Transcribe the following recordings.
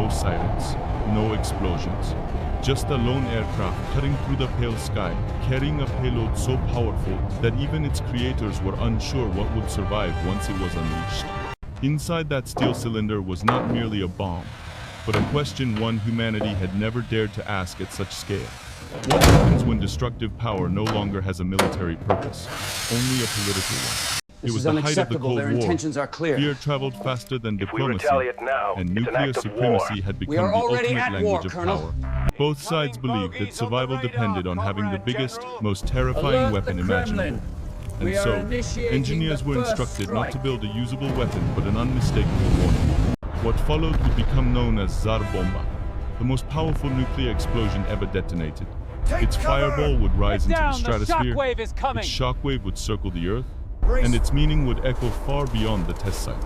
no sirens, no explosions. Just a lone aircraft cutting through the pale sky, carrying a payload so powerful that even its creators were unsure what would survive once it was unleashed. Inside that steel cylinder was not merely a bomb, but a question one humanity had never dared to ask at such scale. What happens when destructive power no longer has a military purpose, only a political one? It was the height of the Cold Their War. intentions are clear. Fear traveled faster than diplomacy, and it's an nuclear act of supremacy war. had We become are the already ultimate at language war, of Colonel. power. Both sides believed that survival depended on having the biggest, most terrifying weapon imaginable. And so, engineers were instructed not to build a usable weapon but an unmistakable warning. What followed would become known as Tsar Bomba, the most powerful nuclear explosion ever detonated. Its fireball would rise into the stratosphere, its shockwave would circle the Earth, and its meaning would echo far beyond the test site.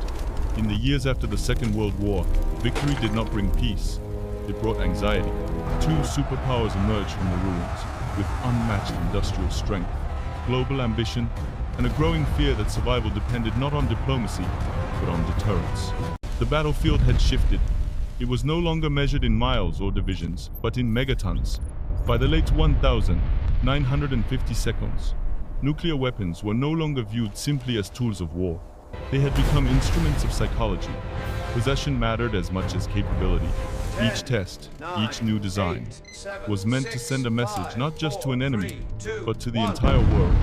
In the years after the Second World War, victory did not bring peace, it brought anxiety. Two superpowers emerged from the ruins, with unmatched industrial strength, global ambition, and a growing fear that survival depended not on diplomacy, but on deterrence. The battlefield had shifted. It was no longer measured in miles or divisions, but in megatons. By the late 1950 seconds, nuclear weapons were no longer viewed simply as tools of war. They had become instruments of psychology. Possession mattered as much as capability. Each test, each new design, was meant to send a message not just to an enemy, but to the entire world.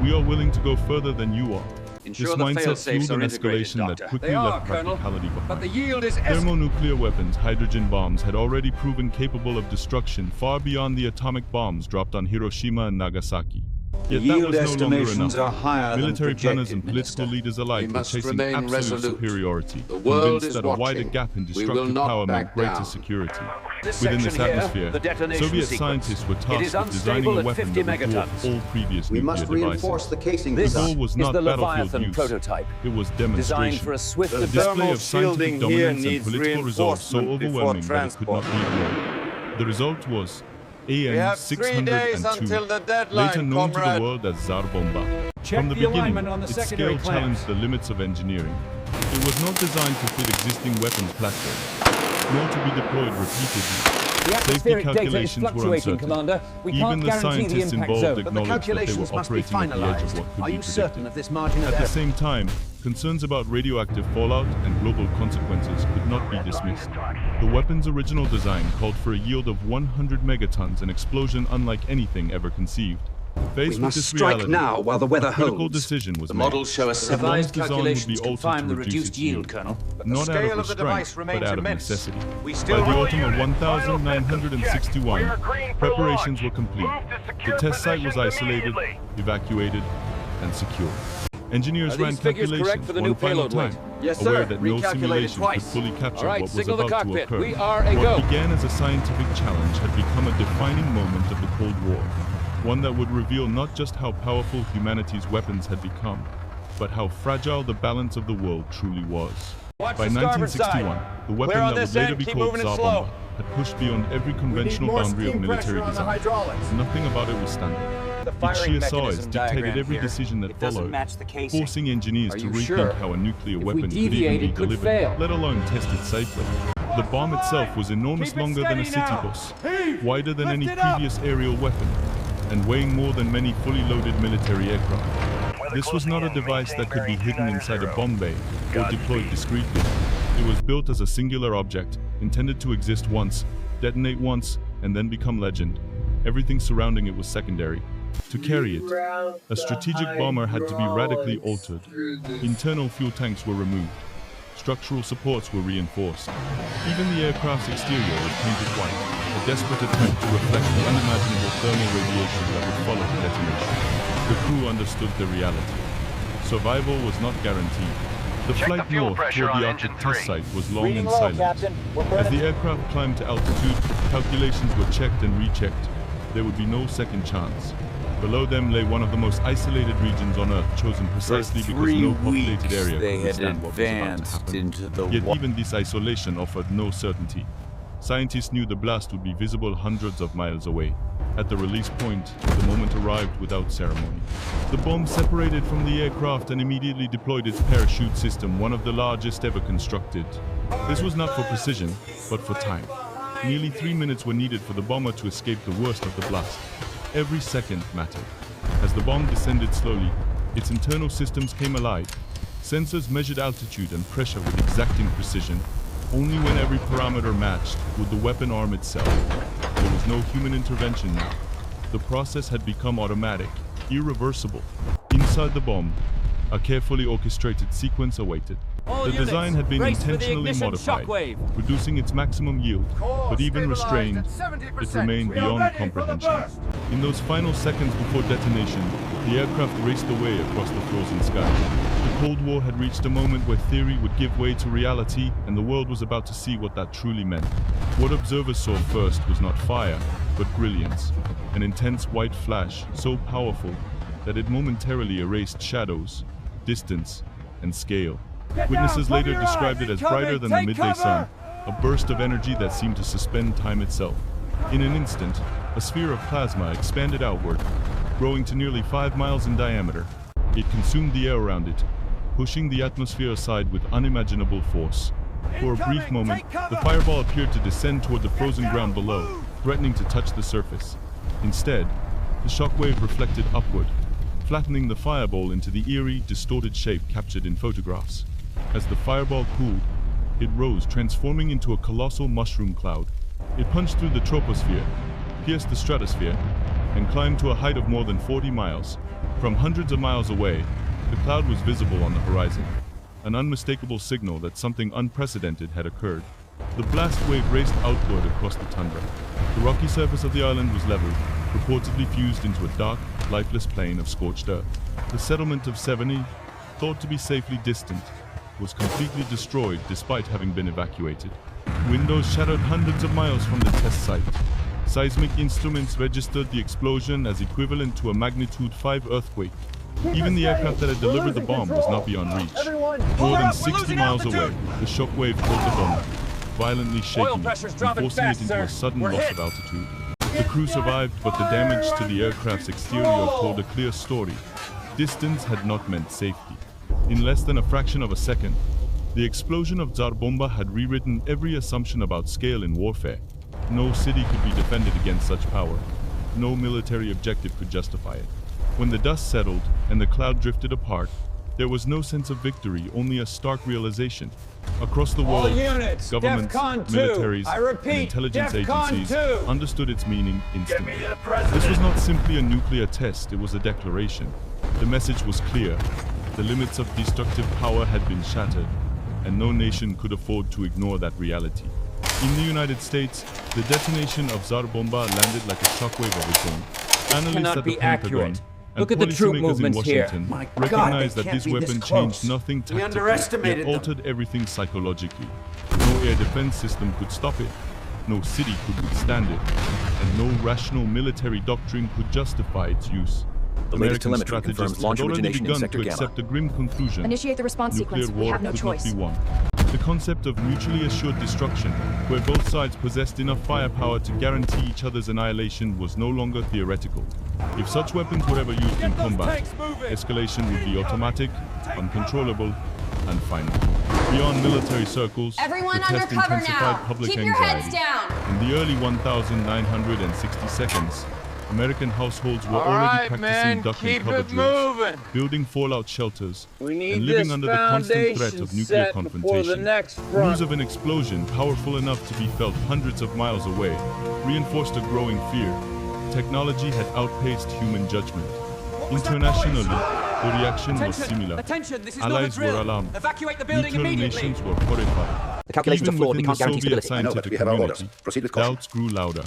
We are willing to go further than you are. This mindset fueled an escalation that quickly left practicality behind. But the yield is Thermonuclear weapons, hydrogen bombs, had already proven capable of destruction far beyond the atomic bombs dropped on Hiroshima and Nagasaki. Yet that was no longer enough. Military planners and political leaders alike were chasing absolute superiority, convinced that a wider gap in destructive power meant greater security. Within this atmosphere, Soviet scientists were tasked with designing a weapon that would dwarf all previous nuclear devices. The goal was not battlefield use, it was demonstration. A display of scientific dominance and political resolve so overwhelming that it could not be ignored. The result was AM 602, later known to the world as Tsar Bomba. From the beginning, its scale challenged the limits of engineering. It was not designed to fit existing weapons platforms, nor to be deployed repeatedly. Safety calculations were uncertain. Even the scientists involved acknowledged that they were operating at the edge of what could be predicted. At the same time, concerns about radioactive fallout and global consequences could not be dismissed. The weapon's original design called for a yield of 100 megatons, an explosion unlike anything ever conceived. Faced with this reality, now while the weather a critical holds. decision was The made. models show us The bomb's revised design would calculations be altered confirm to the reduce reduced its yield, yield, Colonel. not out of restraint, but out of necessity. By the autumn of 1961, preparations were complete. The test site was isolated, evacuated, and secured. Engineers ran calculations one final time, aware that no simulation could fully capture what was about to occur. What began as a scientific challenge had become a defining moment of the Cold War, one that would reveal not just how powerful humanity's weapons had become, but how fragile the balance of the world truly was. By 1961, the weapon that would later be called Tsar Bomba had pushed beyond every conventional boundary of military design. Nothing about it was standard. Its sheer size dictated every decision that followed, forcing engineers to rethink how a nuclear weapon could even be delivered, let alone tested safely. The bomb itself was enormous, longer than a city bus, wider than any previous aerial weapon, and weighing more than many fully loaded military aircraft. This was not a device that could be hidden inside a bomb bay or deployed discreetly. It was built as a singular object, intended to exist once, detonate once, and then become legend. Everything surrounding it was secondary. To carry it, a strategic bomber had to be radically altered. Internal fuel tanks were removed. Structural supports were reinforced. Even the aircraft's exterior was painted white, a desperate attempt to reflect the unimaginable thermal radiation that would follow the detonation. The crew understood the reality. Survival was not guaranteed. The flight north toward the Arctic test site was long and silent. As the aircraft climbed to altitude, calculations were checked and rechecked. There would be no second chance. Below them lay one of the most isolated regions on Earth, chosen precisely because no populated area could withstand what was about to happen. Yet even this isolation offered no certainty. Scientists knew the blast would be visible hundreds of miles away. At the release point, the moment arrived without ceremony. The bomb separated from the aircraft and immediately deployed its parachute system, one of the largest ever constructed. This was not for precision, but for time. Nearly 3 minutes were needed for the bomber to escape the worst of the blast. Every second mattered. As the bomb descended slowly, its internal systems came alive. Sensors measured altitude and pressure with exacting precision. Only when every parameter matched would the weapon arm itself. There was no human intervention now. The process had become automatic, irreversible. Inside the bomb, a carefully orchestrated sequence awaited. The design had been intentionally modified, reducing its maximum yield, but even restrained, it remained beyond comprehension. In those final seconds before detonation, the aircraft raced away across the frozen sky. The Cold War had reached a moment where theory would give way to reality, and the world was about to see what that truly meant. What observers saw first was not fire, but brilliance, an intense white flash so powerful that it momentarily erased shadows, distance, and scale. Witnesses later described it as brighter than the midday sun, a burst of energy that seemed to suspend time itself. In an instant, a sphere of plasma expanded outward, growing to nearly 5 miles in diameter. It consumed the air around it, pushing the atmosphere aside with unimaginable force. For a brief moment, the fireball appeared to descend toward the frozen ground below, threatening to touch the surface. Instead, the shockwave reflected upward, flattening the fireball into the eerie, distorted shape captured in photographs. As the fireball cooled, it rose, transforming into a colossal mushroom cloud. It punched through the troposphere, pierced the stratosphere, and climbed to a height of more than 40 miles. From hundreds of miles away, the cloud was visible on the horizon, an unmistakable signal that something unprecedented had occurred. The blast wave raced outward across the tundra. The rocky surface of the island was leveled, reportedly fused into a dark, lifeless plain of scorched earth. The settlement of Seveny, thought to be safely distant, was completely destroyed despite having been evacuated. Windows shattered hundreds of miles from the test site. Seismic instruments registered the explosion as equivalent to a magnitude 5 earthquake. Even the aircraft that had delivered the bomb was not beyond reach. More than 60 miles away, the shockwave pulled the bomb, violently shaking it and forcing it into a sudden loss of altitude. The crew survived, but the damage to the aircraft's exterior told a clear story. Distance had not meant safety. In less than a fraction of a second, the explosion of Tsar Bomba had rewritten every assumption about scale in warfare. No city could be defended against such power. No military objective could justify it. When the dust settled and the cloud drifted apart, there was no sense of victory, only a stark realization. Across the world, governments, militaries, and intelligence agencies understood its meaning instantly. This was not simply a nuclear test, it was a declaration. The message was clear. The limits of destructive power had been shattered, and no nation could afford to ignore that reality. In the United States, the detonation of Tsar Bomba landed like a shockwave of its own. Analysts at the Pentagon and policymakers in Washington recognized that this weapon changed nothing tactically, it altered everything psychologically. No air defense system could stop it, no city could withstand it, and no rational military doctrine could justify its use. The latest telemetry confirms launch origination in Sector Gamma. Accept a grim conclusion. Initiate the response sequence. We have no choice. Nuclear war could not be won. The concept of mutually assured destruction, where both sides possessed enough firepower to guarantee each other's annihilation, was no longer theoretical. If such weapons were ever used in combat, escalation would be automatic, uncontrollable, and final. Beyond military circles, everyone the test under cover intensified now. public Keep anxiety. your heads down. In the early 1,960 seconds, American households were already practicing duck and cover drills, building fallout shelters, and living under the constant threat of nuclear confrontation. News of an explosion powerful enough to be felt hundreds of miles away reinforced a growing fear. Technology had outpaced human judgment. Internationally, the reaction was similar. Allies were alarmed. Neutral nations were horrified. The calculations are flawed. We can't guarantee stability. Scientific community, doubts grew louder.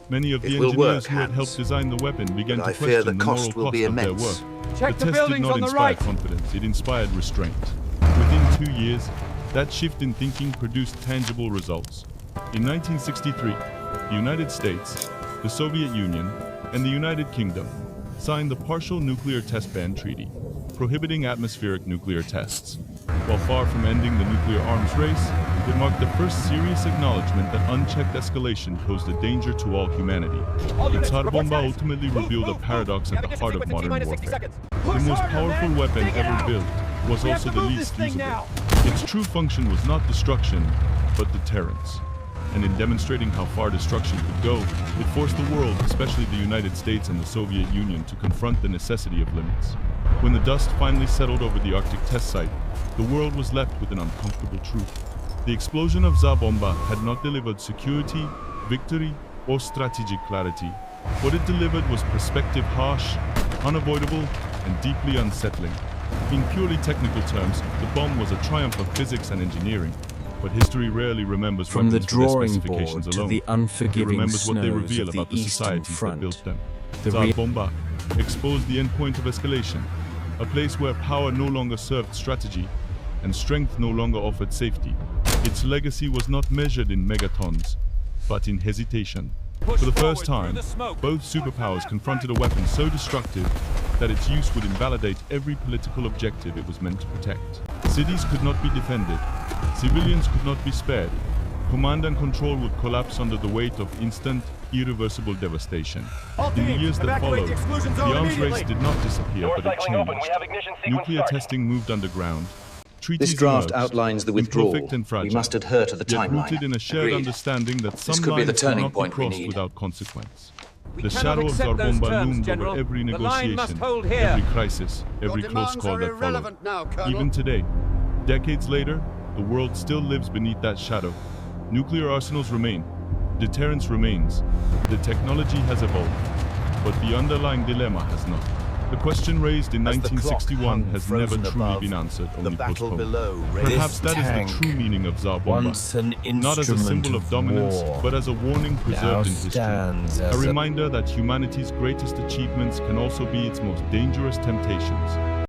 Many of the engineers who had helped design the weapon began to question the moral cost of their work. The test did not inspire confidence, it inspired restraint. Within 2 years, that shift in thinking produced tangible results. In 1963, the United States, the Soviet Union, and the United Kingdom signed the Partial Nuclear Test Ban Treaty, prohibiting atmospheric nuclear tests. While far from ending the nuclear arms race, it marked the first serious acknowledgement that unchecked escalation posed a danger to all humanity. The Tsar Bomba ultimately revealed a paradox at the heart of modern warfare. The most powerful weapon ever built was also the least usable. Its true function was not destruction, but deterrence. And in demonstrating how far destruction could go, it forced the world, especially the United States and the Soviet Union, to confront the necessity of limits. When the dust finally settled over the Arctic test site, the world was left with an uncomfortable truth. The explosion of Tsar Bomba had not delivered security, victory, or strategic clarity. What it delivered was perspective harsh, unavoidable, and deeply unsettling. In purely technical terms, the bomb was a triumph of physics and engineering. But history rarely remembers From the weapons for their drawing specifications board to alone. the It unforgiving remembers what they snows reveal of about the the Eastern societies that Front. built them. The Tsar Bomba exposed the endpoint of escalation, a place where power no longer served strategy and strength no longer offered safety. Its legacy was not measured in megatons, but in hesitation. For the first time, both superpowers confronted a weapon so destructive that its use would invalidate every political objective it was meant to protect. Cities could not be defended. Civilians could not be spared. Command and control would collapse under the weight of instant, irreversible devastation. In the years that followed, the arms race did not disappear, but it changed. Nuclear testing moved underground. This draft outlines the withdrawal. We must adhere to the timeline. Rooted in a shared Agreed. understanding that some could be the lines turning cannot be point we crossed need. without consequence. We The cannot shadow of accept Tsar those Bomba terms, loomed General. over every The line negotiation, must hold here. every crisis, every Your close demands call are that followed. irrelevant now, Colonel. Even today, decades later, the world still lives beneath that shadow. Nuclear arsenals remain. Deterrence remains. The technology has evolved, but the underlying dilemma has not. The question raised in As the clock 1961 hung has never frozen truly above, been answered, the only battle postponed. below raised. Perhaps that is tank, the true meaning of Tsar Bomba. once an Not as a instrument symbol of dominance, war, but as a warning now preserved in history. stands A as reminder that humanity's greatest achievements can also be its most dangerous temptations.